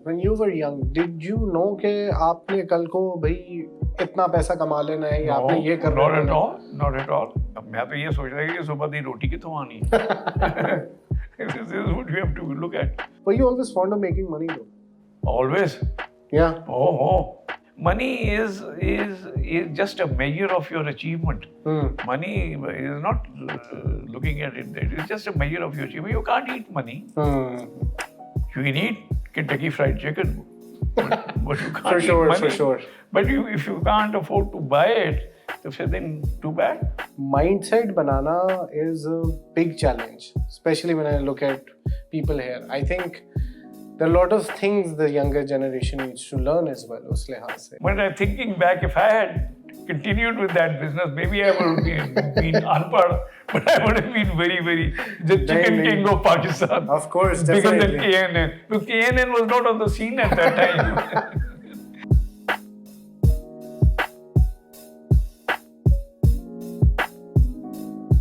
when you were young, did you know कि आपने कल को भाई इतना पैसा कमा लेना है या आपने ये करना है? Not at all. मैं तो ये सोच रहा हूँ कि सुबह दी रोटी कितों आनी है. This is what we have to look at. Were you always fond of making money though? Always. Yeah. Oh. Money is just a measure of your achievement. Money is not looking at it. It is just a measure of your achievement. You can't eat money. You can eat Kentucky Fried Chicken, but you can't eat money. For sure. But if you can't afford to buy it, then too bad. Mindset banana is a big challenge, especially when I look at people here. I think there are a lot of things the younger generation needs to learn as well. Us lihaz se. When I'm thinking back, if I had continued with that business, maybe I would have been unpad, but I would have been very the chicken king of Pakistan. Of course, bigger definitely. than KNN. Because KNN was not on the scene at that time.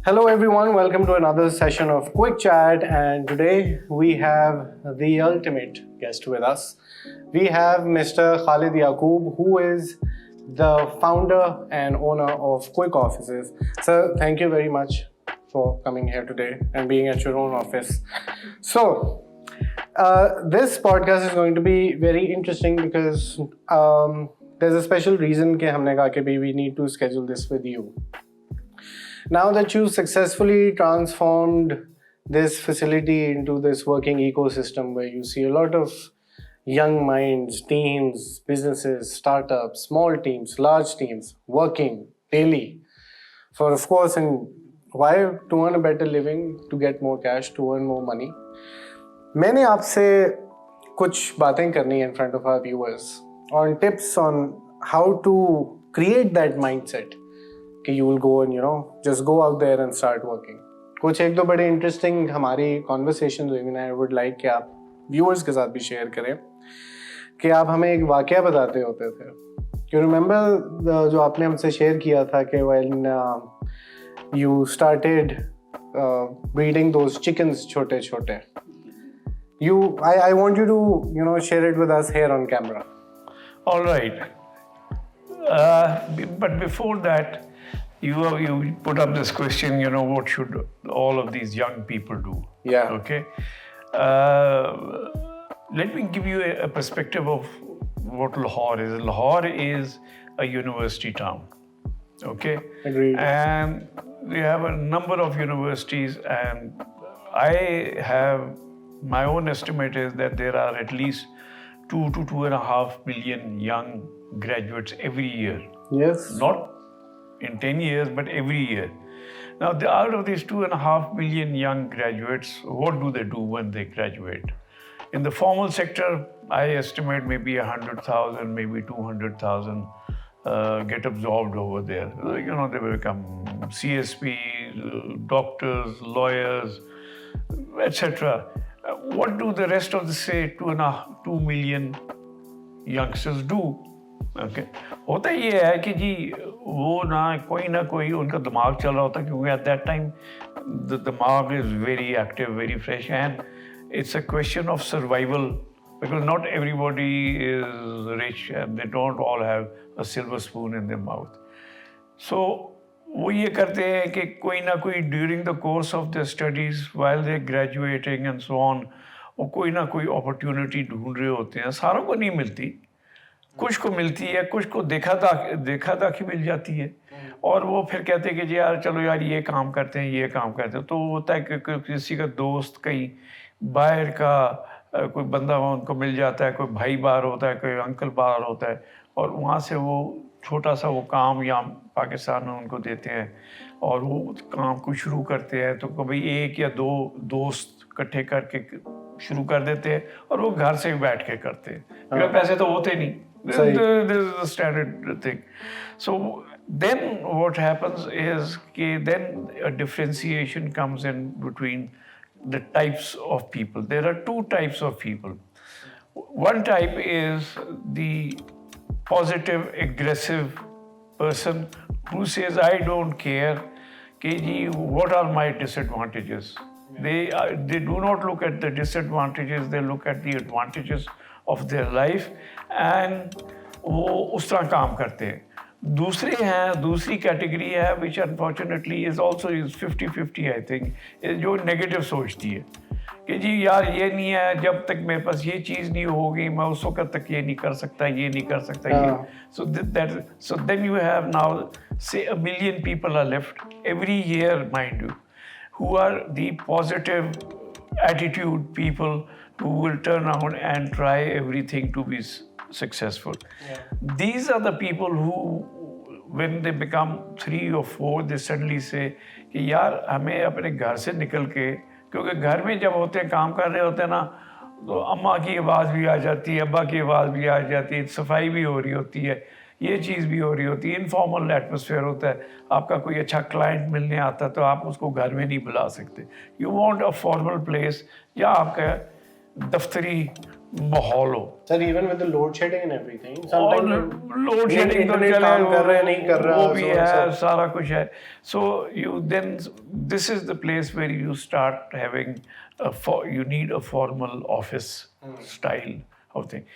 Hello everyone, welcome to another session of QuickChat, and today we have the ultimate guest with us. We have Mr. Khalid Yacob, who is the founder and owner of Quick Offices. Sir, thank you very much for coming here today and being at your own office. So, this podcast is going to be very interesting because there's a special reason that we need to schedule this with you. Now that you've successfully transformed this facility into this working ecosystem where you see a lot of young minds, teams, businesses, startups, small teams, large teams working daily for, of course, and why? To earn a better living, to get more cash, to earn more money. मैंने आपसे कुछ बातें करनी है in front of our viewers on tips on how to create that mindset. You will go and just go out there and start working. कुछ एक दो बड़े interesting हमारी conversations हुई हैं. I would like कि आप viewers के साथ भी share करें कि आप हमें एक वाकया बताते होते थे. You remember जो आपने हमसे share किया था कि when you started breeding those chickens छोटे. I want you to share it with us here on camera. All right. But before that, you put up this question, what should all of these young people do? Yeah. Okay. Let me give you a perspective of what Lahore is. Lahore is a university town. Okay. Agreed. And we have a number of universities, and my own estimate is that there are at least 2 to 2.5 million young graduates every year. Yes. Not in 10 years, but every year. Now, out of these 2.5 million young graduates, what do they do when they graduate? In the formal sector, I estimate maybe 100,000, maybe 200,000 get absorbed over there. They become CSP, doctors, lawyers, etc. What do the rest of the, say, 2 million youngsters do? Okay. होता ये है कि जी वो ना कोई उनका दिमाग चल रहा होता क्योंकि at that time the दिमाग is very active, very fresh, and it's a question of survival because not everybody is rich and they don't all have a silver spoon in their mouth. So वो ये करते हैं कि कोई ना कोई during the course of their studies while they're graduating and so on वो कोई ना कोई opportunity ढूंढ रहे होते हैं. सारों को नहीं मिलती, कुछ को मिलती है, कुछ को देखा दाखी मिल जाती है और वो फिर कहते हैं कि जी यार चलो यार ये काम करते हैं. तो होता है कि किसी का दोस्त कहीं बाहर का कोई बंदा उनको मिल जाता है, कोई भाई बाहर होता है, कोई अंकल बाहर होता है और वहाँ से वो छोटा सा वो काम या पाकिस्तान में उनको देते हैं और वो काम को शुरू करते हैं. तो कभी एक या दो दोस्त इकट्ठे करके शुरू कर देते हैं और वो घर से बैठ के करते हैं क्योंकि पैसे तो होते नहीं. This is the standard thing. So then what happens is then a differentiation comes in between the types of people. There are 2 types of people. One type is the positive, aggressive person who says, I don't care, what are my disadvantages? They do not look at the disadvantages, they look at the advantages of their life and वो उस तरह काम करते हैं. दूसरी category है which unfortunately is also is 50-50 I think, जो negative सोचती है कि जी यार ये नहीं है, जब तक मेरे पास ये चीज़ नहीं होगी मैं उस वक्त तक ये नहीं कर सकता, ये नहीं कर सकता ये. So then you have now say 1 million people are left every year, mind you, who are the positive attitude people who will turn around and try everything to be successful. Yeah. These are the people who, when they become 3 or 4, they suddenly say कि यार हमें अपने घर से निकल के, क्योंकि घर में जब होते हैं काम कर रहे होते हैं ना, तो अम्मा की आवाज़ भी आ जाती है, अब्बा की आवाज़ भी आ जाती है, सफाई भी हो रही होती है, ये चीज़ भी हो रही होती है, इनफॉर्मल एटमॉस्फेयर होता है. आपका कोई अच्छा क्लाइंट मिलने आता है तो आप उसको घर में नहीं बुला सकते. You want a formal place या आपका दफ्तरी माहौल हो. Sir, even with the load shedding and everything, sometimes load shedding तो चले, काम कर रहे हैं नहीं कर रहा, वो भी है, सारा कुछ है. So this is the place where you start having you need a formal office style of thing.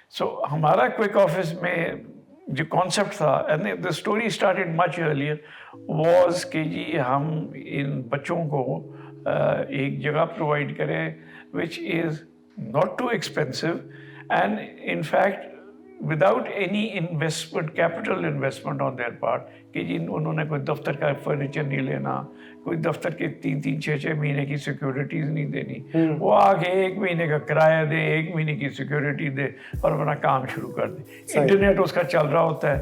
So हमारा क्विक ऑफिस में जो कॉन्सेप्ट था, and the story started much earlier, was कि जी हम इन बच्चों को एक जगह प्रोवाइड करें which is not too expensive and in fact without any investment, capital investment on their part, कि जी उन्होंने कोई दफ्तर का फर्नीचर नहीं लेना, कोई दफ्तर के 3-3, 6-6 महीने की सिक्योरिटीज नहीं देनी, वो आगे 1 महीने का किराया दे, 1 महीने की सिक्योरिटी दे और अपना काम शुरू कर दे. इंटरनेट उसका चल रहा होता है,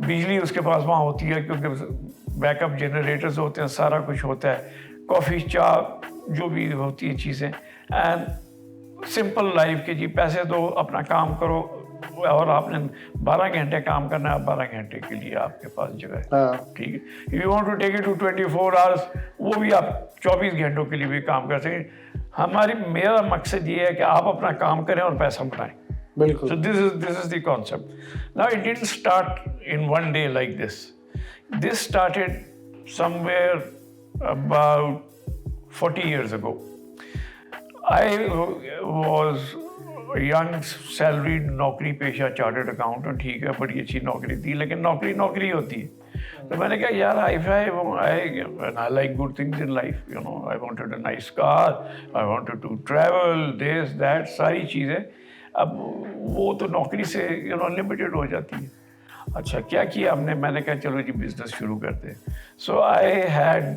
बिजली उसके पास वहाँ होती है क्योंकि बैकअप जनरेटर्स होते हैं, सारा कुछ होता है, कॉफ़ी चाय जो भी होती है चीज़ें, एंड सिंपल लाइफ के जी पैसे दो, अपना काम करो, और आपने 12 घंटे काम करना है, 12 घंटे के लिए आपके पास जगह है. ठीक है. If you want to take it to 24 hours, वो भी आप 24 घंटों के लिए भी काम कर सकें. मेरा मकसद ये है कि आप अपना काम करें और पैसा बनाएं. बिल्कुल. So this is the concept. Now it didn't start in one day like this. This started somewhere about 40 years ago. I was a young salaried नौकरी पेशा चार्टर्ड अकाउंटेंट. ठीक है, बड़ी अच्छी नौकरी थी, लेकिन नौकरी होती है. तो मैंने कहा यार I like good things in life, you know, I wanted a nice car, I wanted to travel, this that सारी चीज़ें. अब वो तो नौकरी से लिमिटेड हो जाती है. अच्छा क्या किया हमने, मैंने कहा चलो जी बिजनेस शुरू करते हैं. So I had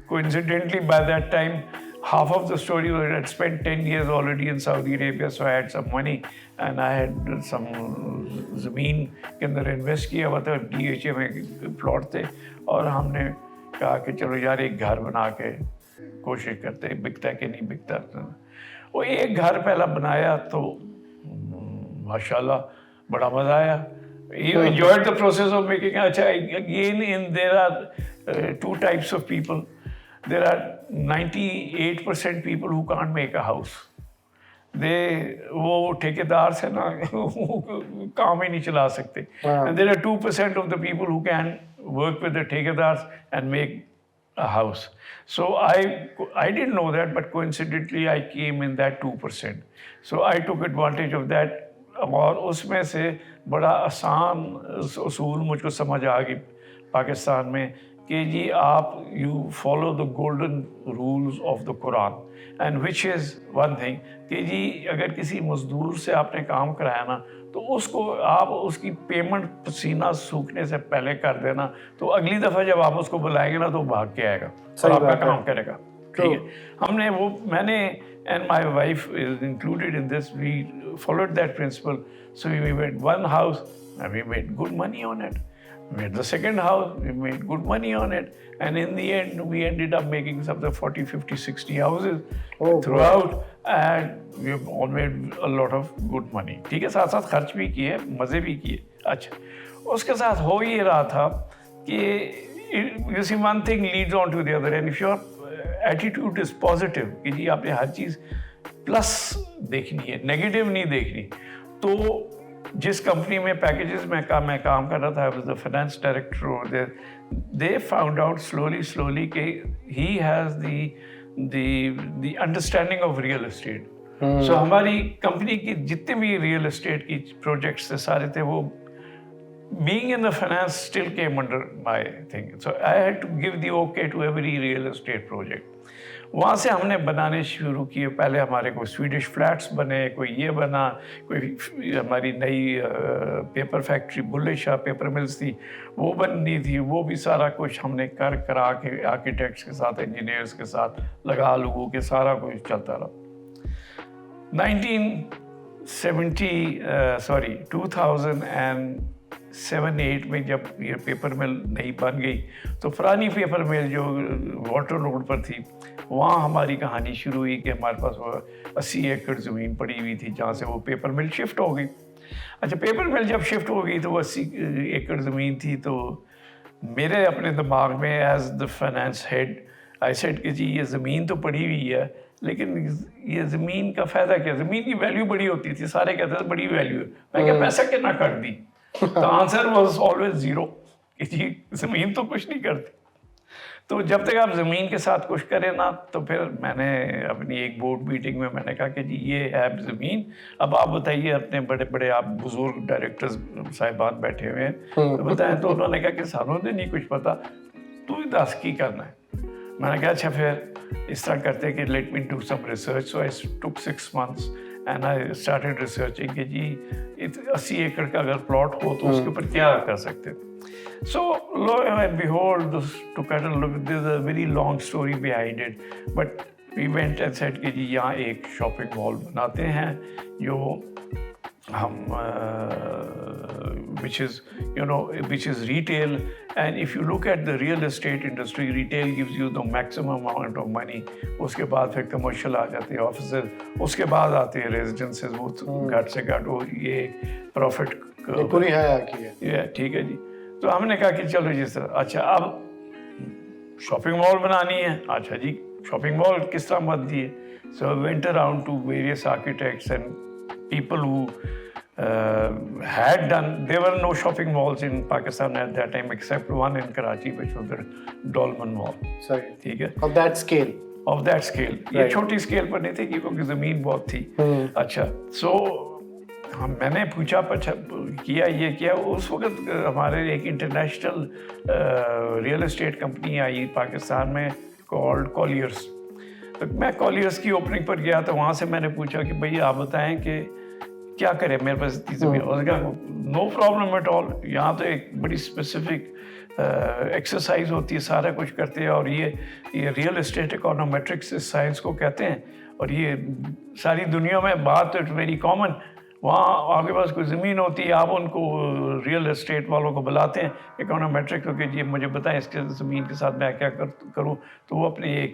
coincidentally by that time half of the story was I had spent 10 years already in Saudi Arabia, so I had some money and I had some ज़मीन के अंदर इन्वेस्ट किया हुआ था. DHA में plot थे और हमने कहा कि चलो यार एक घर बना के कोशिश करते हैं, बिकता है कि नहीं बिकता. वो एक घर पहला बनाया तो माशाल्लाह बड़ा मज़ा आया. You enjoyed the process of making. अच्छा, again there are 2 types of people. There are 98% people who can't make a house. वो ठेकेदार से ना काम ही नहीं चला सकते. And there are 2% of the people who can work with the ठेकेदार and make a house. So I didn't know that, but coincidentally I came in that 2%. So I took advantage of that. और उसमें से बड़ा आसान उसूल मुझको समझ आ गई पाकिस्तान में कि जी आप you follow the golden rules of the Quran, and which is one thing कि जी अगर किसी मजदूर से आपने काम कराया ना तो उसको आप उसकी पेमेंट पसीना सूखने से पहले कर देना, तो अगली दफ़ा जब आप उसको बुलाएंगे ना तो भाग के आएगा और आपका काम करेगा. ठीक है. हमने वो मैंने and my wife is included in this, we followed that principle. So we made one house and we made good money on it. We made the second house, we made good money on it, and in the end we ended up making some 40, 50, 60 houses throughout, and we've all made a lot of good money. ठीक है, साथ साथ खर्च भी किए, मज़े भी किए. अच्छा, उसके साथ हो ये रहा था कि you see one thing leads on to the other, and if your attitude is positive कि जी आपने हर चीज़ प्लस देखनी है, नेगेटिव नहीं देखनी. तो जिस कंपनी में पैकेजेस में मैं काम कर रहा था, I was the finance director over there. They found out slowly कि he has the understanding of real estate. So हमारी कंपनी की जितने भी रियल एस्टेट की प्रोजेक्ट्स थे सारे थे वो being in the finance still came under my thing. So I had to give the okay to every real estate project. वहाँ से हमने बनाने शुरू किए. पहले हमारे कोई स्वीडिश फ्लैट्स बने, कोई ये बना, कोई हमारी नई paper factory Bulleh Shah paper mills थी वो बननी थी. वो भी सारा कुछ हमने करा के आर्किटेक्ट्स के साथ, इंजीनियर्स के साथ लगा लोगों के सारा कुछ चलता रहा. 2007-8 में जब ये पेपर मिल नई बन गई तो पुरानी पेपर मिल जो वाटर रोड पर थी वहाँ हमारी कहानी शुरू हुई कि हमारे पास वो 80 एकड़ ज़मीन पड़ी हुई थी जहाँ से वो पेपर मिल शिफ्ट हो गई. अच्छा, पेपर मिल जब शिफ्ट हो गई तो वो 80 एकड़ ज़मीन थी. तो मेरे अपने दिमाग में as the finance head I said कि जी ये ज़मीन तो पड़ी हुई है लेकिन ये ज़मीन का फ़ायदा क्या. ज़मीन की वैल्यू बड़ी होती थी, सारे कहते थे बड़ी वैल्यू है. मैं क्या पैसा कितना कर दी. तो आंसर वाज ऑलवेज ज़ीरो कि जी ज़मीन तो कुछ नहीं करती. तो जब तक आप ज़मीन के साथ कुछ करें ना तो फिर मैंने अपनी एक बोर्ड मीटिंग में मैंने कहा कि जी ये है ज़मीन, अब आप बताइए. अपने बड़े बड़े आप बुजुर्ग डायरेक्टर्स साहिबान बैठे हुए हैं तो बताएं. तो उन्होंने कहा कि सानों ने नहीं कुछ पता, तू ही दस की करना है. मैंने कहा अच्छा फिर इस तरह करते कि let me do some research. So I took 6 months and I started researching कि जी 80 एकड़ का अगर प्लॉट हो तो उसके ऊपर क्या कर सकते हैं. So lo and behold, to kind of look, there's a very long story behind it, but we went and said कि जी यहाँ एक शॉपिंग मॉल बनाते हैं जो हम which is retail. And if you look at the real estate industry, retail gives you the maximum amount of money. उसके बाद फिर कमर्शियल आ जाते हैं, ऑफिसेज, उसके बाद आते हैं रेजिडेंसेज. वो घट से घट वो ये प्रॉफिट पूरी है आकी है. ये ठीक है जी. तो हमने कहा कि चलो जिस तरह अच्छा अब शॉपिंग मॉल बनानी है. अच्छा जी शॉपिंग मॉल किस तरह बनती है. So went around to various architects and people who had done. There were no shopping malls in Pakistan at that time except one in Karachi which was the Dolman Mall. Sorry. ठीक है. Of that scale. Of that scale. ये छोटी scale पर नहीं थी क्योंकि ज़मीन बहुत थी. अच्छा so मैंने पूछा किया ये किया. उस वक्त हमारे एक इंटरनेशनल रियल एस्टेट कंपनी आई पाकिस्तान में कॉल्ड कॉलियर्स. तो मैं कॉलियर्स की ओपनिंग पर गया तो वहाँ से मैंने पूछा कि भैया आप बताएं कि क्या करें, मेरे पास इतनी ज़मीन. उसने कहा नो प्रॉब्लम एट ऑल. यहाँ तो एक बड़ी स्पेसिफिक एक्सरसाइज होती है, सारा कुछ करते हैं. और ये रियल एस्टेट इकोनोमेट्रिक्स इस साइंस को कहते हैं. और ये सारी दुनिया में बात तो इट्स वेरी कॉमन. वहाँ आपके पास कोई ज़मीन होती है, आप उनको रियल एस्टेट वालों को बुलाते हैं इकोनोमेट्रिक को कि जी मुझे बताएं इसके ज़मीन के साथ मैं क्या करूँ. तो वो अपने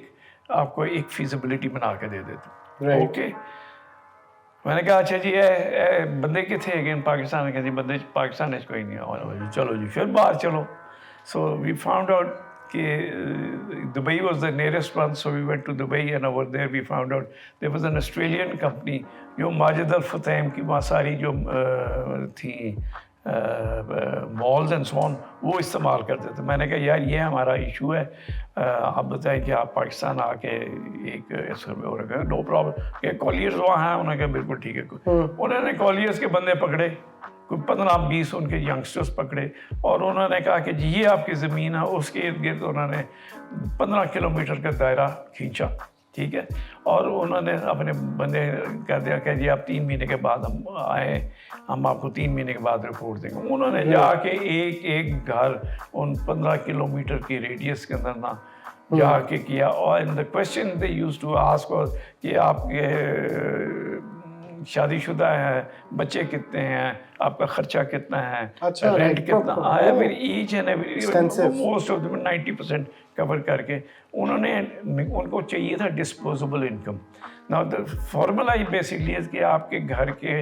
आपको एक फीजिबिलिटी बना के दे देते. ओके. मैंने कहा अच्छा जी बंदे कितने अगेन पाकिस्तान में. जी बंदे पाकिस्तान में कोई नहीं है. चलो जी फिर बाहर चलो. सो वी फाउंड आउट कि Dubai was the nearest one, so we went to Dubai and over there we found out there was an Australian company जो माजिद अल फतेम की वहाँ सारी जो थी मॉल्स एंड सो ऑन वो इस्तेमाल करते थे. मैंने कहा यार ये हमारा इशू है, आप बताएं कि आप पाकिस्तान आके एक सर्वे हो रखा है. No problem. कि कॉलियर्स वहाँ हैं. उन्होंने कहा बिल्कुल ठीक है. उन्होंने कॉलियर्स के बंदे पकड़े, कोई 15-20 उनके यंगस्टर्स पकड़े और उन्होंने कहा कि जी ये आपकी ज़मीन है. उसके इर्द गिर्द उन्होंने 15 किलोमीटर का दायरा खींचा. ठीक है. और उन्होंने अपने बंदे कह दिया कि जी आप 3 महीने के बाद हम आए, हम आपको 3 महीने के बाद रिपोर्ट देंगे. उन्होंने जाके एक घर उन 15 किलोमीटर की रेडियस के अंदर ना जाके किया. और the question they used to ask was कि आपके शादीशुदा है, बच्चे कितने हैं, आपका खर्चा कितना है, रेंट कितना आया. फिर each and every most of 90% cover करके उनको चाहिए था disposable income. Now the formula basically है कि आपके घर के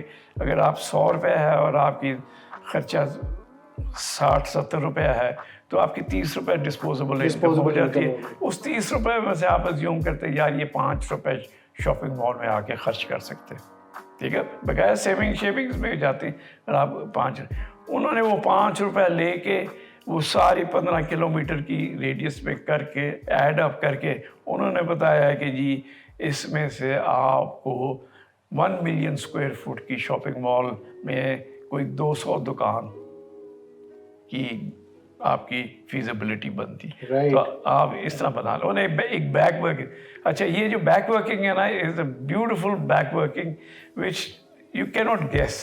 अगर आप 100 रुपये है और आपकी खर्चा 60-70 रुपये है तो आपकी 30 रुपये डिस्पोजेबल इनकम हो जाती है. उस 30 रुपये में से आप अज्यूम करते हैं यार ये 5 रुपये शॉपिंग मॉल में आके खर्च कर सकते हैं. ठीक है. बगैर शेविंग्स में जाते हैं और आप 5. उन्होंने वो 5 रुपये लेके वो सारी 15 किलोमीटर की रेडियस पे करके ऐड अप करके उन्होंने बताया कि जी इसमें से आपको 1 मिलियन स्क्वायर फुट की शॉपिंग मॉल में कोई 200 दुकान की आपकी फीजिबिलिटी बनती Right. तो आप इस तरह बना लो उन्हें एक बैक वर्किंग अच्छा ये जो बैक वर्किंग है ना is a beautiful back working which you can not guess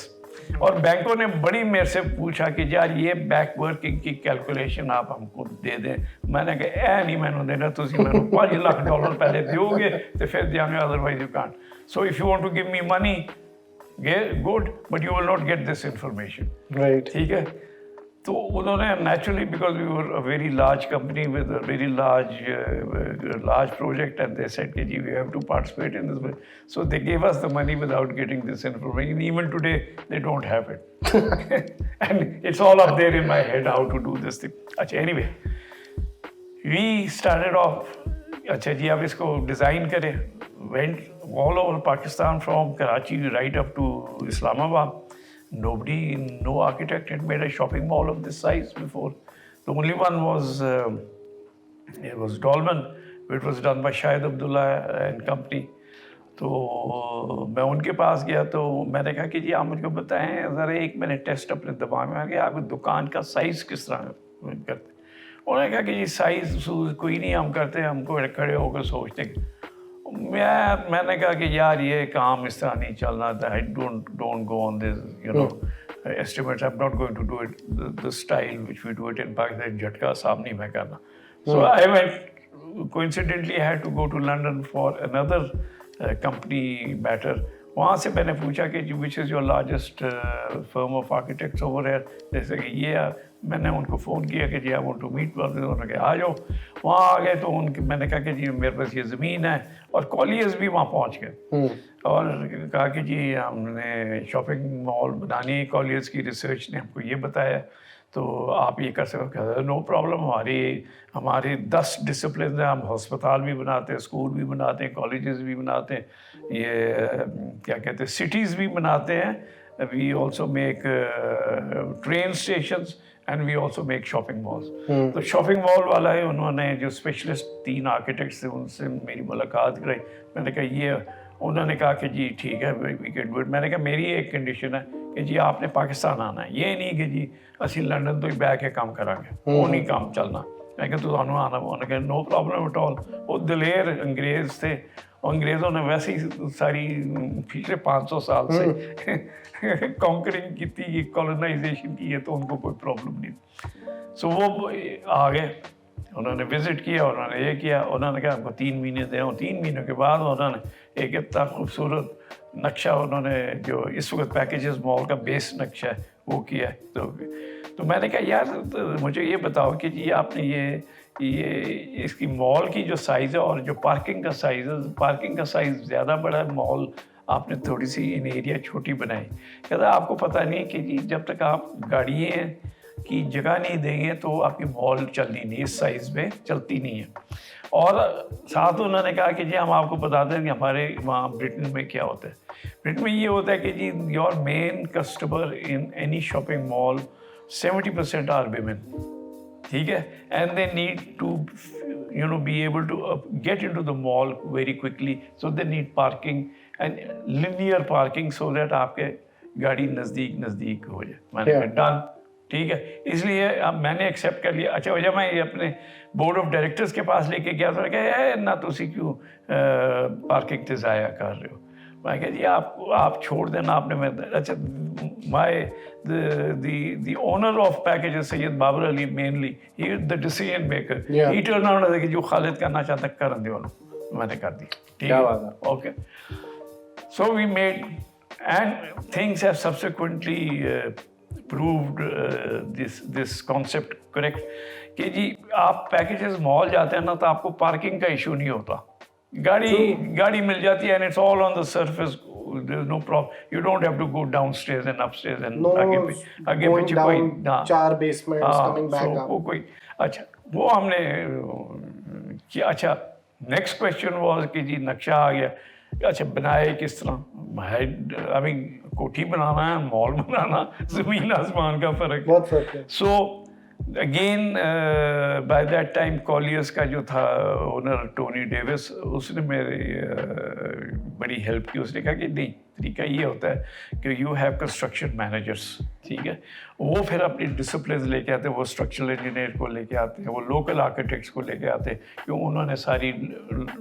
और बैंकों ने बड़ी मेरे से पूछा कि यार ये बैक वर्किंग की कैलकुलेशन आप हमको दे दें मैंने कहा नहीं मैंने देना तुम मैंने $5 लाख पहले दोगे तो फिर देंगे otherwise you can't so if you want to give me money good but you will not get this information Right. ठीक है तो उन्होंने naturally because we were a very large company with a very large project and they said कि we have to participate in this so they gave us the money without getting this information even today they don't have it and it's all up there in my head how to do this thing अच्छा anyway we started off अच्छा जी अब इसको design करें went all over Pakistan from Karachi right up to Islamabad Nobody, no architect had made a shopping mall of this size before. The only one was, it was Dolman, which was done by Shahid Abdullah and company. तो मैं उनके पास गया तो मैंने कहा कि जी आप मुझको बताएं ज़रा एक मैंने टेस्ट अपने दिमाग में आ गया आप दुकान का साइज़ किस तरह करते उन्होंने कहा कि जी साइज़ कोई नहीं हम करते हमको खड़े होकर सोचते मैंने कहा कि यार ये काम इस तरह नहीं चलना था I don't go on this you know estimates I'm not going to do it the style which we do it in Pakistan झटका साफ नहीं मैं करना so I went coincidentally I had to go to London for another company matter वहाँ से मैंने पूछा कि which is your largest firm of architects over here जैसे कि ये मैंने उनको फ़ोन किया कि जी आई वांट टू मीट उन्होंने कहा आ जाओ वहाँ आ गए तो उनके मैंने कहा कि जी मेरे पास ये ज़मीन है और कॉलेज भी वहाँ पहुँच गए और कहा कि जी हमने शॉपिंग मॉल बनानी है कॉलेज की रिसर्च ने हमको ये बताया तो आप ये कर सकते नो प्रॉब्लम हमारे 10 डिसिप्लिन हैं हम हस्पताल भी बनाते हैं स्कूल भी बनाते हैं कॉलेजेस भी बनाते हैं ये क्या कहते हैं सिटीज़ भी बनाते हैं we also make train stations and we also make shopping malls तो शॉपिंग मॉल वाला है उन्होंने जो स्पेशलिस्ट 3 आर्किटेक्ट्स थे उनसे मेरी मुलाकात कराई मैंने कहा ये उन्होंने कहा कि जी ठीक है वी कैन डू इट मैंने कहा मेरी एक कंडीशन है कि जी आपने पाकिस्तान आना है ये नहीं कि जी असी लंदन तो ही बैठ के काम करांगे वो नहीं काम चलना मैं कहा तुहानू आना उन्होंने कहा नो प्रॉब्लम एट ऑल वो दलेर अंग्रेज़ थे अंग्रेज़ों ने वैसे ही सारी पिछले 500 साल से कॉन्करिंग की थी कॉलोनाइजेशन की है तो उनको कोई प्रॉब्लम नहीं सो वो आ गए उन्होंने विज़िट किया उन्होंने ये किया उन्होंने कहा आपको 3 महीने दें 3 महीनों के बाद उन्होंने एक इतना खूबसूरत नक्शा उन्होंने जो इस वक्त पैकेजेस मॉल का बेस नक्शा है वो किया तो मैंने कहा यार तो मुझे ये बताओ कि जी आपने ये इसकी मॉल की जो साइज़ है और जो पार्किंग का साइज़ ज़्यादा बड़ा है मॉल आपने थोड़ी सी इन एरिया छोटी बनाई कहता आपको पता नहीं कि जी जब तक आप गाड़ियाँ की जगह नहीं देंगे तो आपकी मॉल चलनी नहीं इस साइज़ में चलती नहीं है और साथ उन्होंने कहा कि जी हम आपको बताते हैं कि हमारे वहाँ ब्रिटेन में क्या होता है ब्रिटेन में ये होता है कि जी your main customer in any shopping mall 70% are women ठीक है and they need to you know be able to get into the mall very quickly so they need parking and linear parking so that आपके गाड़ी नज़दीक हो जाए मैंने कहा done ठीक है इसलिए अब मैंने एक्सेप्ट कर लिया अच्छा जब मैं अपने बोर्ड ऑफ डायरेक्टर्स के पास लेके गया तो कहा ना तुसी क्यों पार्किंग ते ज़ाया कर रहे हो मैं कहा जी आप छोड़ देना आपने मैं अच्छा the owner of packages Sayyid Babar Ali mainly he is the decision maker he turned around and said कि जो खालिद करना चाहता कर दे वालों मैंने कर दी ठीक है okay so we made and things have subsequently proved this concept correct कि जी आप पैकेजेस मॉल जाते हैं ना तो आपको पार्किंग का इशू नहीं होता गाड़ी मिल जाती है and it's all on the surface there's no problem you don't have to go downstairs and upstairs and आगे पीछे कोई 4 basements coming back up कोई अच्छा वो हमने किया अच्छा नेक्स्ट क्वेश्चन वाज कि जी नक्शा आ गया अच्छा बनाए किस तरह आई मीन कोठी बनाना है मॉल बनाना जमीन आसमान का फर्क बहुत फर्क है so again by that time Colliers का जो था ओनर टोनी डेविस, उसने मेरी बड़ी हेल्प की। उसने कहा कि नहीं, तरीका ये होता है कि यू हैव कंस्ट्रक्शन मैनेजर्स, ठीक है। वो फिर अपनी डिसिप्लिन लेके आते हैं, वो स्ट्रक्चरल इंजीनियर को लेके आते हैं, वो लोकल आर्किटेक्ट्स को लेके आते हैं, क्यों उन्होंने सारी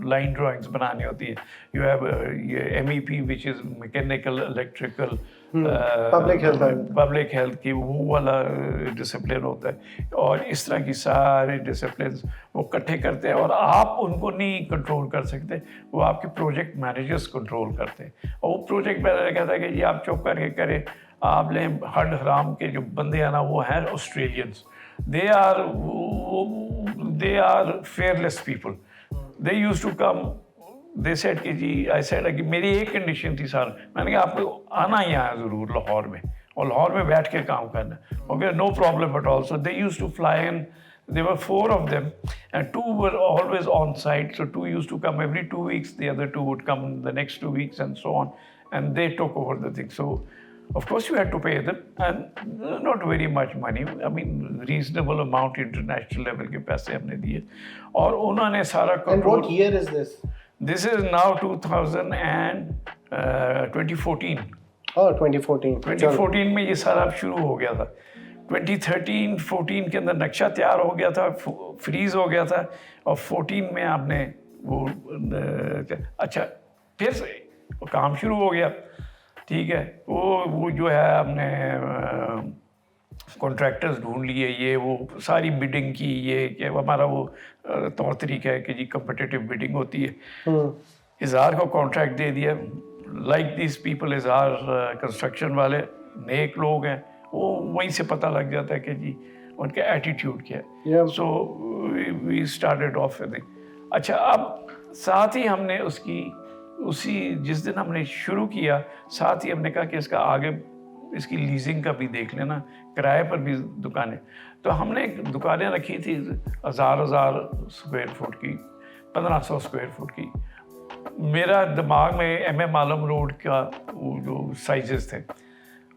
लाइन ड्राइंग्स बनानी होती है। यू हैव ये MEP which is mechanical electrical public health की वो वाला डिसिप्लिन होता है, और इस तरह की सारे डिसिप्लिन वो इकट्ठे करते हैं, और आप उनको नहीं कंट्रोल कर सकते, वो आपके प्रोजेक्ट मैनेजर्स कंट्रोल करते हैं। और वो प्रोजेक्ट मैनेजर कहता है कि जी आप चुप करके करें, आप लें। हड हराम के जो बंदे हैं ना, वो हैं Australians, they are fearless people. They use to come, they said कि जी, आई सेड कि मेरी एक कंडीशन थी सर, मैंने कहा आपको आना ही आया ज़रूर लाहौर में, और लाहौर में बैठ के काम करना। Okay, no problem at all. So they use to fly in, there were 4 of them and 2 were always on site, so 2 used to come every 2 weeks, the other 2 would come the next 2 weeks and so on, and they took over the thing. So of course you had to pay them, and not very much money, I mean reasonable amount international level के पैसे हमने दिए, और उन्होंने सारा control. And what year is this? This is now 2014. Oh, 2014. 2014 में ये सारा शुरू हो गया था। 2013-14 के अंदर नक्शा तैयार हो गया था, फ्रीज हो गया था, और 14 में आपने वो अच्छा फिर से वो काम शुरू हो गया, ठीक है। वो जो है आपने कॉन्ट्रैक्टर्स ढूंढ लिए, ये वो सारी बिडिंग की, ये कि हमारा वो तौर तरीका है कि जी कम्पिटिटिव बिडिंग होती है। इजहार को कॉन्ट्रैक्ट दे दिया, लाइक दिस पीपल, इजहार कंस्ट्रक्शन वाले नेक लोग हैं, वो वहीं से पता लग जाता है कि जी उनका एटीट्यूड क्या है। So we started off with. अच्छा, अब साथ ही हमने उसी जिस दिन हमने शुरू किया, साथ ही हमने कहा कि इसका आगे इसकी लीजिंग का भी देख लेना, किराए पर भी दुकानें। तो हमने दुकानें रखी थी 1000 स्क्वायर फुट की, 1500 स्क्वायर फुट की। मेरा दिमाग में MM आलम रोड का वो जो साइजेस थे,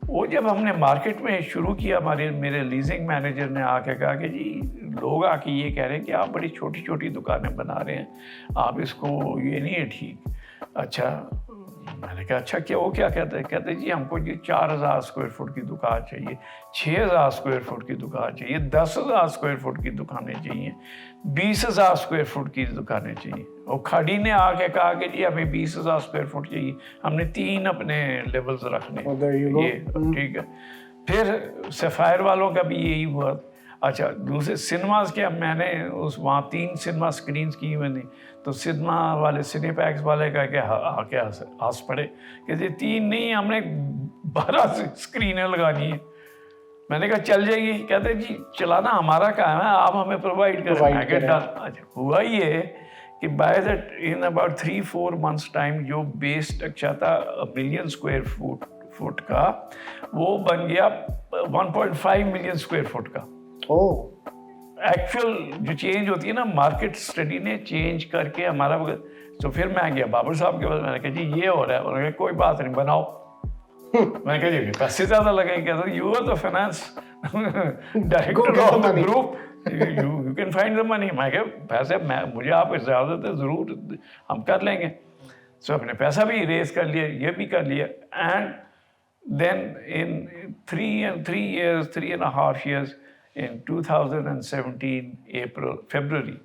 वो जब हमने मार्केट में शुरू किया, मेरे लीजिंग मैनेजर ने आके कहा कि जी लोग आके ये कह रहे हैं कि आप बड़ी छोटी छोटी दुकानें बना रहे हैं, आप इसको, ये नहीं है ठीक। अच्छा, मैंने कहा अच्छा क्या, वो क्या कहते हैं? कहते जी हमको ये 4000 स्क्वायर फुट की दुकान चाहिए, 6000 स्क्वायर फुट की दुकान चाहिए, 10,000 स्क्वायर फुट की दुकानें चाहिए, 20,000 स्क्वायर फुट की दुकानें चाहिए। और खाड़ी ने आके कहा कि जी हमें 20,000 स्क्वायर फुट चाहिए, हमने 3 अपने लेवल्स रखने, ये ठीक है। फिर सफ़ायर वालों का भी यही हुआ। अच्छा, दूसरे सिनेमाज के, मैंने वहाँ 3 सिनेमा स्क्रीन की हुई नहीं, तो सिनेमा वाले, सिनेपैक्स वाले का क्या आके हंस पड़े कि जी 3 नहीं, हमने 12 स्क्रीनें लगानी है। मैंने कहा चल जाएगी। कहते जी चलाना हमारा काम है, आप हमें प्रोवाइड करें। अच्छा, हुआ ये कि by that in about 3-4 months time जो बेस स्ट्रक्चर था 1 मिलियन स्क्वायर फुट का, वो बन गया 1.5 मिलियन स्क्वायर फुट का। एक्चुअल जो चेंज होती है ना, मार्केट स्टडी ने चेंज करके हमारा। तो फिर मैं गया बाबर साहब के पास, मैंने कहा जी ये हो रहा है। उन्होंने कहा कोई बात नहीं, बनाओ। मैंने कहा जी पैसे ज़्यादा लगेंगे। कहते you are the finance director of the group, you can find the money. मैं कहा पैसे मुझे आप इजाज़त है, ज़रूर हम कर लेंगे। सो अपने पैसा भी रेज कर लिया, ये भी कर लिया। And then in 3.5 years, in 2017 February,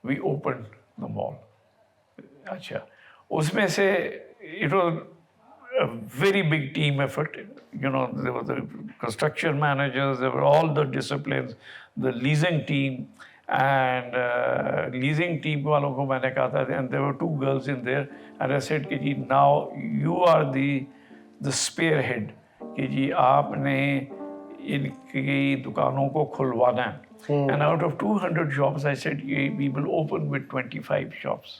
we opened the mall. अच्छा, उसमें से it was a very big team effort. You know, there were the construction managers, there were all the disciplines, the leasing team, and leasing team वालों को मैंने कहा था, and there were 2 girls in there, and I said कि जी now you are the spearhead, कि जी आपने इनकी दुकानों को खुलवाना है। And out of 200 shops, I said we will open with 25 shops.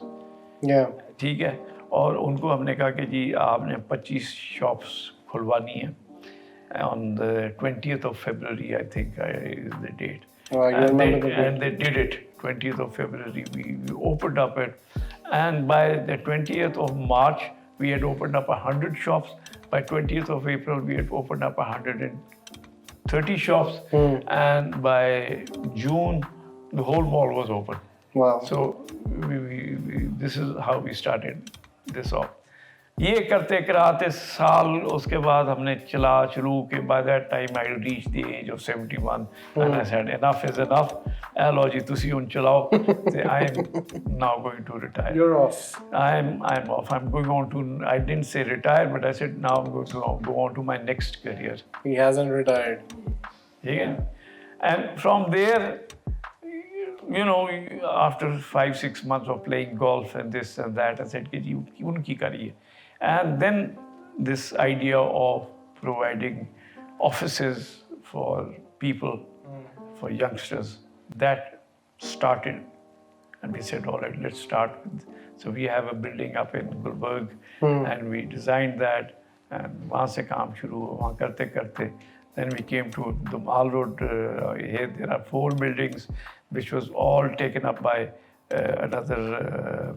Yeah. ठीक है। और उनको हमने कहा कि जी आपने 25 shops खुलवानी है। On the 20th of February, I think is the date. And they did it. 20th of February, we opened up it. And by the 20th of March, we had opened up 100 shops. By 20th of April, we had opened up 30 shops, and by June, the whole mall was open. Wow. So this is how we started this off. ये करते कराते साल उसके बाद हमने चलू के by that time I reached the age of 71 and I said enough is enough. लो जी तुसी उन चलाओ. I am now going to retire. You're off. I'm off. I'm going on to, I didn't say retire, but I said now I'm going to go on to my next career. He hasn't retired. Yeah. And from there, you know, after 5-6 months of playing golf and this and that, I said, you unki kariye. And then this idea of providing offices for people, for youngsters, that started. And we said, all right, let's start with. So we have a building up in Gulberg, and we designed that. And वहाँ से काम शुरू हुआ, वहाँ करते करते. Then we came to the Mall Road. Here there are 4 buildings, which was all taken up by another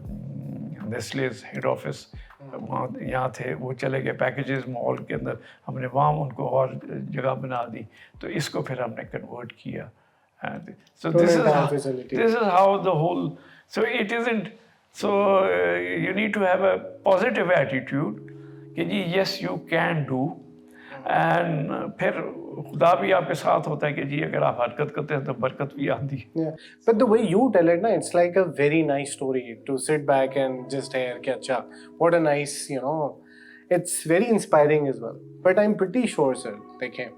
Nestle's head office. यहाँ थे, वो चले गए packages mall के अंदर. हमने वहाँ उनको और जगह बना दी. तो इसको फिर हमने convert किया. And so this is how the whole. So it isn't. So you need to have a positive attitude. कि जी yes you can do. And फिर खुदा भी आपके साथ होता है कि जी अगर आप हरकत करते हैं तो बरकत भी आती है. Yeah, but the way you tell it, na, it's like a very nice story to sit back and just hear कि अच्छा, what a nice, you know, it's very inspiring as well. But I'm pretty sure, sir, देखें,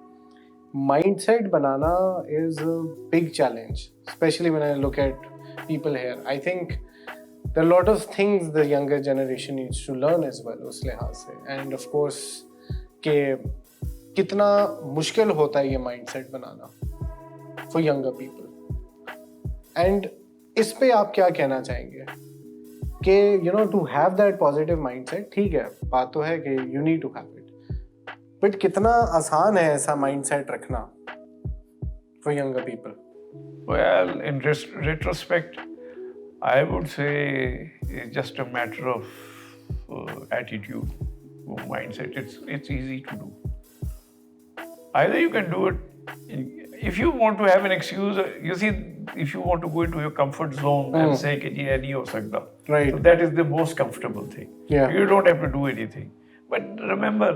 mindset banana is a big challenge, especially when I look at people here. I think there are a lot of things the younger generation needs to learn as well उस लिहाज से. And of course कि कितना मुश्किल होता है ये mindset बनाना फॉर यंगर पीपल. एंड इस पे आप क्या कहना चाहेंगे कि you know to have that positive mindset, ठीक है बात तो है कि you need to have it, but कितना आसान है ऐसा माइंडसेट रखना for younger people? Well, in retrospect, I would say it's just a matter of attitude, mindset. It's easy to do. Either you can do it. If you want to have an excuse, you see, if you want to go into your comfort zone and say कि जी नहीं हो सकता, right? So that is the most comfortable thing. Yeah. You don't have to do anything. But remember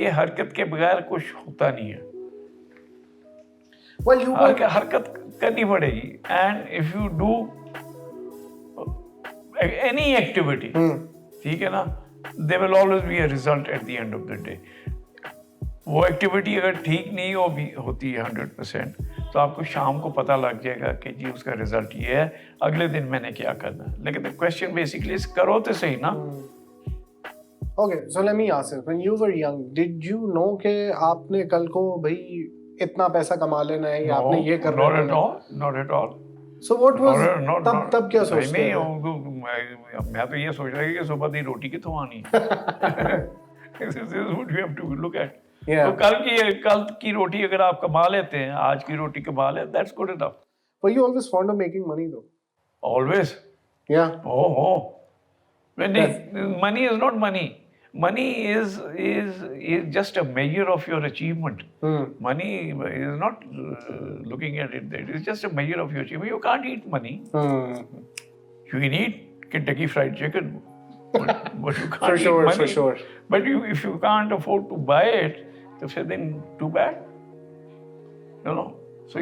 कि हरकत के बगैर कुछ होता नहीं है. Well, you हरकत करनी पड़ेगी. And if you do any activity, ठीक है ना, there will always be a result at the end of the day. वो एक्टिविटी अगर ठीक नहीं होती है 100%, तो आपको शाम को पता लग जाएगा कि जी उसका रिजल्ट ये है, अगले दिन मैंने क्या करना है. लेकिन द क्वेश्चन बेसिकली इज करो तो सही ना. Okay, so let me ask you, when you were young, did you know कि आपने कल को भाई इतना पैसा कमा लेना है या आपने ये करना है? Not at all. So what was तब क्या सोचते थे? मैं तो ये सोच रहा हूँ कि सुबह दी रोटी कितों आनी है. This is what you have to look at. Yeah. तो कल की रोटी अगर आप कमा लेते हैं, आज की रोटी कमा ले, that's good enough. Were you always fond of making money though? Always. Yeah. Oh. Money is not money. Money is just a measure of your achievement. Money is not looking at it. It is just a measure of your achievement. You can't eat money. You can eat Kentucky Fried Chicken, but you can't eat money. For sure. But if you can't afford to buy it, then too bad. You know. So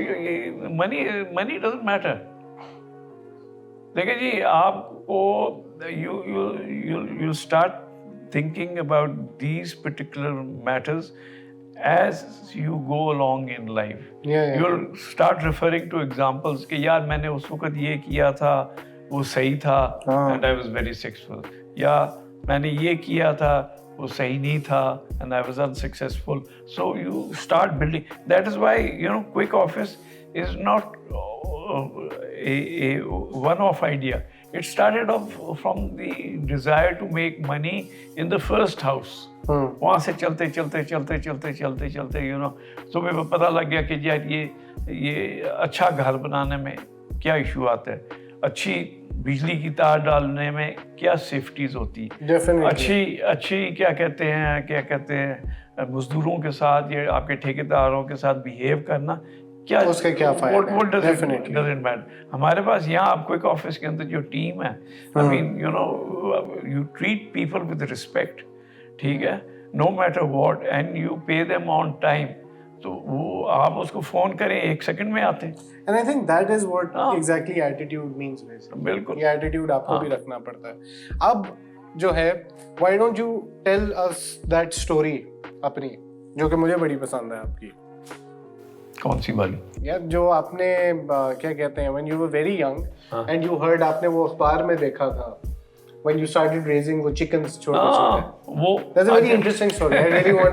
money doesn't matter. देखिए जी, आपको you start thinking about these particular matters as you go along in life. Yeah. You'll start referring to examples कि यार मैंने उस वक्त ये किया था, वो सही था, and I was very successful. या मैंने ये किया था, वो सही नहीं था, and I was unsuccessful. So you start building. That is why, you know, Quick Office is not a one-off idea. It started off from the desire to make money in the first house. वहाँ से चलते, you know. So मेरे को पता लग गया कि यार ये अच्छा घर बनाने में क्या इशू आता है. अच्छी बिजली की तार डालने में क्या सेफ्टीज होती, Definitely. अच्छी क्या कहते हैं मजदूरों के साथ या आपके ठेकेदारों के साथ बिहेव करना, क्या उसके क्या फायदे हैं? what does Definitely. it matter? हमारे पास यहाँ आपको एक ऑफिस के अंदर जो टीम है, I mean you know you treat people with respect, ठीक है, no matter what, and you pay them on time, तो वो आप उसको फोन करें 1 सेकंड में आते हैं। And I think that is what exactly attitude means basically. बिल्कुल, ये attitude आपको भी रखना पड़ता है। अब जो है, why don't you tell us that story अपनी, जो कि मुझे बड़ी पसंद है आपकी। कौन सी वाली? यार जो आपने क्या कहते हैं when you were very young and you heard, आपने वो अखबार में देखा था when you started raising वो chickens छोटे-छोटे। वो That's a very interesting story. I really want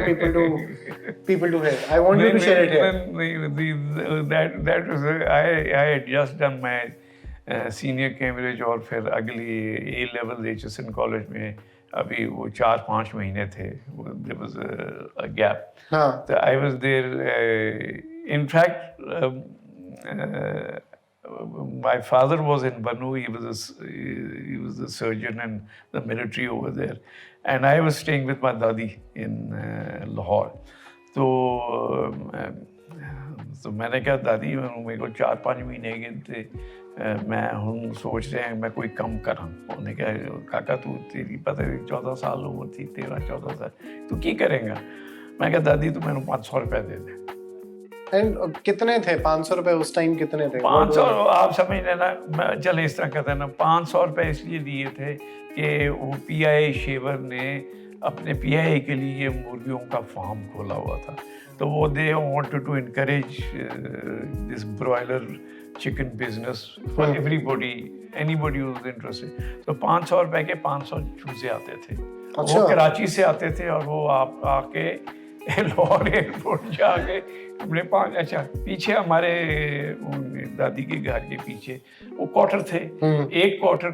people to hear. I want you to share it here. That was I had just done my senior Cambridge और फिर अगली A level HSN college में अभी वो 4-5 महीने थे, there was a gap. हाँ. So I was there. In fact, my father was in Banu. He was a surgeon in the military over there, and I was staying with my dadi in Lahore. तो मैंने कहा दादी मेरे को 4-5 महीने के थे, मैं हम सोच रहे हैं मैं कोई कम करा। उन्होंने कहा काका तू तेरी पता है 14 साल उम्र थी, 13-14 साल, तू की करेगा? मैं कहा दादी तू मैंने 500 रुपये दे दे। And कितने थे 500 रुपए उस टाइम? कितने थे 500? आप समझ लेना, चले इस तरह कहते हैं ना, 500 रुपये इसलिए दिए थे कि वो PIA शेवर ने अपने PIA के लिए मुर्गियों का फार्म खोला हुआ था, तो वो they wanted to encourage this broiler chicken business for everybody, anybody who is interested. तो 500 रुपये के 500 चूजे आते थे। अच्छा। वो कराची से आते थे और वो आप आके लाहौर एयरपोर्ट जाके हमने 5, अच्छा पीछे हमारे दादी के घर के पीछे वो क्वार्टर थे, एक क्वार्टर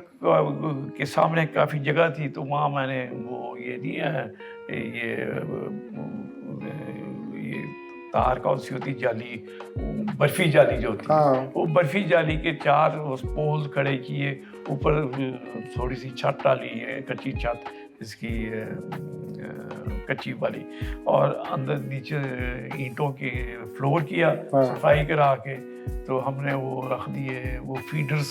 के सामने काफ़ी जगह थी, तो वहाँ मैंने वो ये दिया है, ये तार कौन सी होती जाली, बर्फी जाली जो होती है, वो बर्फी जाली के 4 पोल्स खड़े किए, ऊपर थोड़ी सी छत डाली है, कच्ची छत इसकी कच्ची वाली, और अंदर नीचे ईंटों के फ्लोर किया, सफाई करा के, तो हमने वो रख दिए वो फीडर्स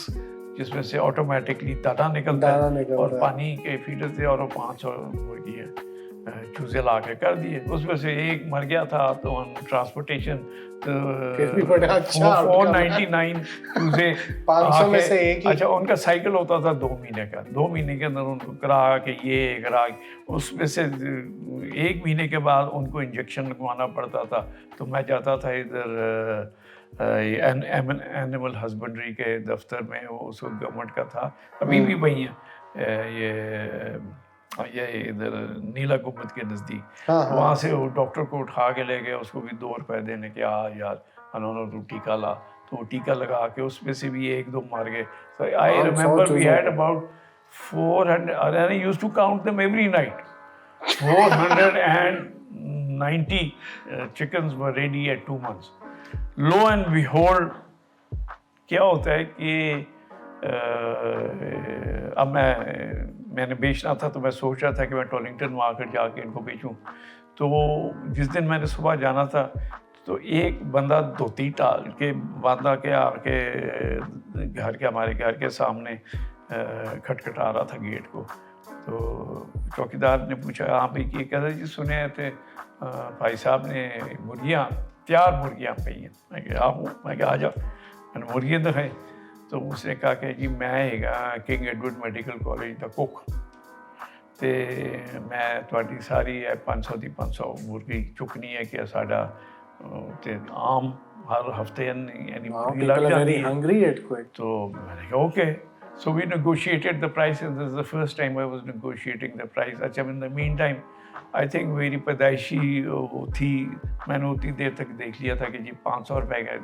जिसमें से ऑटोमेटिकली दाना निकलता है, और पानी के फीडर थे, और वो 500 मुर्गी है चूजे ला के कर दिए। उसमें से एक मर गया था, तो ट्रांसपोर्टेशन तो 499 चूजे 500 में से एक ही। अच्छा उनका साइकिल होता था 2 महीने का, 2 महीने के अंदर उनको करा के ये करा, उसमें से 1 महीने के बाद उनको इंजेक्शन लगवाना पड़ता था। तो मैं जाता था इधर एनिमल हस्बेंड्री के दफ्तर में, वो उस गवर्नमेंट का था, अभी भी वही है, ये इधर नीला गुम्बद के नज़दीक, वहाँ से वो डॉक्टर को उठा के ले गए, उसको भी 2 रुपए देने के, यार उन्होंने तो टीका ला, तो वो टीका लगा के उसमें से भी 1-2 मार गए। So I remember we had about 400, and I used to count them every night. 490 chickens were ready at 2 months. Lo and behold, क्या होता है कि अब मैंने बेचना था, तो मैं सोच रहा था कि मैं टॉलिंगटन मार्केट जाके इनको बेचूं। तो जिस दिन मैंने सुबह जाना था, तो एक बंदा धोती टाल के बांधा के आके हमारे घर के सामने खटखटा रहा था गेट को। तो चौकीदार ने पूछा आप ही की, कहता जी सुने थे भाई साहब ने तैयार मुर्गियाँ पई हैं। मैं कहा आप हूँ, मैं कहा आ जाओ, मैंने मुर्गियाँ दिखाई। तो उसने कहा कि जी मैं किंग एडवर्ड मेडिकल कॉलेज का कुक, तो मैं थोड़ी सारी 500 मुर्गी चुकनी है कि साडा आम हर हफ्ते यानी मुर्गी लग जाती है। तो मैंने कहा okay, so we negotiated the price, and this is the first time I was negotiating the price. अच्छा, in the meantime I think मेरी पैदाइशी थी, मैंने उतनी देर तक देख लिया था कि जी 500 रुपए का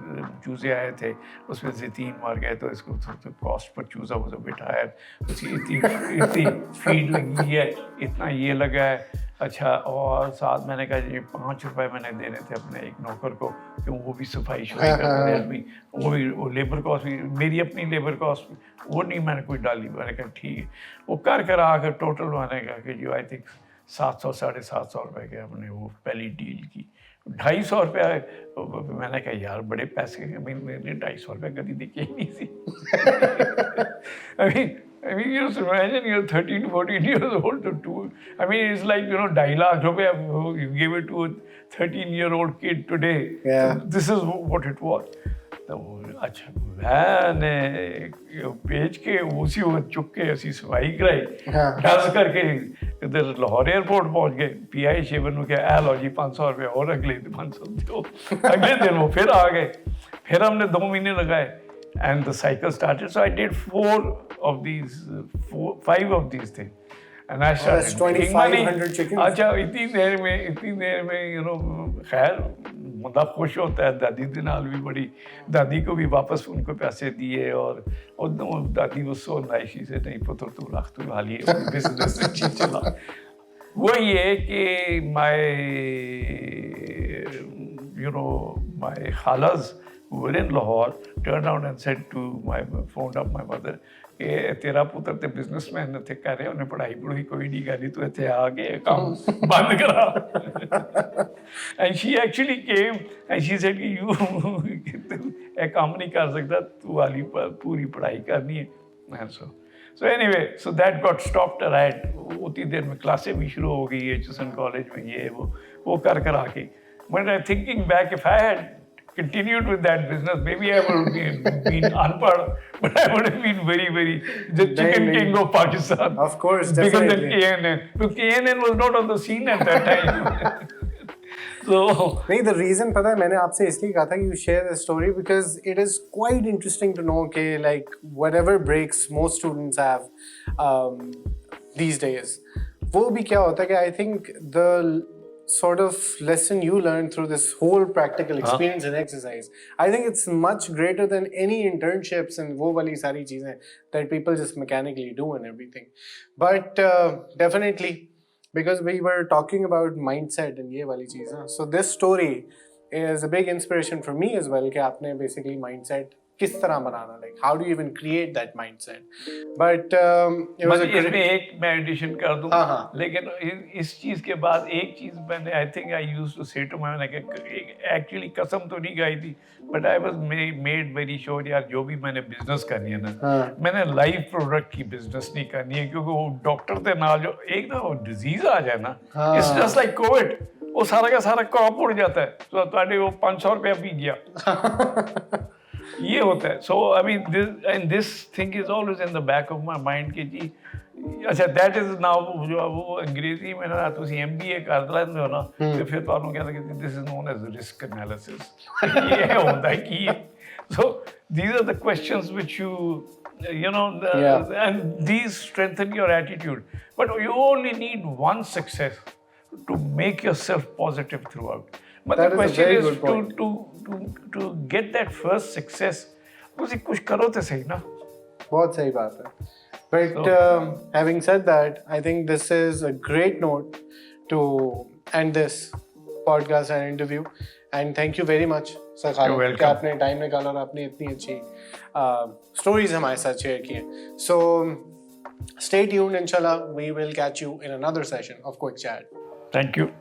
चूज़े आए थे, उसमें से 3 मर गए, तो इसको तो कॉस्ट पर चूज़ा वो बिठाया, उसकी इतनी फीड लगी है, इतना ये लगा है। अच्छा, और साथ मैंने कहा जी 5 रुपए मैंने देने थे अपने एक नौकर को, क्यों वो भी सफाई करता है, वो लेबर कॉस्ट भी, मेरी अपनी लेबर कॉस्ट वो नहीं मैंने कोई डाली। मैंने कहा ठीक है, वो कर आकर टोटल मैंने कहा कि जी आई थिंक 700 750 रुपए के हमने वो पहली डील की। 250 रुपया मैंने कहा यार बड़े पैसे, मैंने 250 रुपये कभी देखे ही नहीं थी। I mean, you just imagine you're 13, 14 years old to do. I mean, it's like, 2 lakh rupees, you give it to a 13-year-old kid today. Yeah. So this is what it was. तो अच्छा मैंने बेच के उसी वक्त चुप के ऐसी सफाई कराई, डस करके इधर लाहौर एयरपोर्ट पहुंच गए। PI शेवन में क्या लो जी 500 रुपये और अगले 500 दो। अगले दिन वो फिर आ गए, फिर हमने 2 महीने लगाए and the cycle started. So I did 5 of these things. And I started making money. 2,500 chickens. अच्छा इतनी देर में खैर मतलब खुश होता है। दादी के नाल भी बड़ी, दादी को भी वापस उनको पैसे दिए, और दादी वो सो नाइशी से नहीं पुत्र तू रख तू हाली बिजनेस में चीज चला। वो ये कि my khalas who were in Lahore turned around and said to phoned up my mother, कि तेरा पुत्र ते बिजनेसमैन थे कर रहे, उन्हें पढ़ाई कोई नहीं करी, तो इतने आगे काम बंद करा। And she actually came and she said कि you एक काम नहीं कर सकता, तू वाली पूरी पढ़ाई करनी है। And so anyway, so that got stopped right. उतनी देर में क्लासें भी शुरू हो गई HSN कॉलेज में, ये वो कर आके। But I'm thinking back, if I had continued with that business, maybe I would have been unpad, but I would have been very the chicken king of Pakistan. Of course, bigger definitely. than KNN. Because KNN was not on the scene at that time. So नहीं, the reason पता है मैंने आपसे इसलिए कहा था कि you share the story because it is quite interesting to know कि like whatever breaks most students have these days, वो भी क्या होता है कि I think the sort of lesson you learned through this whole practical experience and exercise, I think it's much greater than any internships and वो वाली सारी चीजें that people just mechanically do and everything. But definitely, because we were talking about mindset and ये वाली चीजें, so this story is a big inspiration for me as well कि आपने basically mindset किस तरह बनाना, like how do you even create that mindset. But it was इसमें एक मैं एडिशन कर दूं, लेकिन इस चीज के बाद एक चीज मैंने I think I used to say to my actually कसम तो नहीं खाई थी, but I was made very sure यार जो भी मैंने बिजनेस करनी है ना, मैंने लाइव प्रोडक्ट की बिजनेस नहीं करनी है, क्योंकि वो डॉक्टर के नाल जो एक ना वो डिजीज आ जाए ना, इट्स जस्ट लाइक कोविड, वो सारा का सारा क्रॉप उड़ जाता है, तो तुम्हारे वो 500 रुपया पी गया। ये होता है। So I mean this thing is always in the back of my mind कि जी अच्छा that is now जो वो अंग्रेजी में ना तुसी MBA कर लेंदे हो ना, तो फिर ਤੁਹਾਨੂੰ ਕਹਿੰਦਾ कि this is known as risk analysis। ये होता है कि so these are the questions which and these strengthen your attitude, but you only need one success to make yourself positive throughout. But the question is to get that first success, उसे कुछ करो तो सही ना। बहुत सही बात है। But having said that, I think this is a great note to end this podcast and interview. And thank you very much, Sir Khalid, कि आपने टाइम निकाला और आपने इतनी अच्छी stories हमारे साथ शेयर की हैं। So stay tuned, inshallah, we will catch you in another session of Quick Chat. Thank you.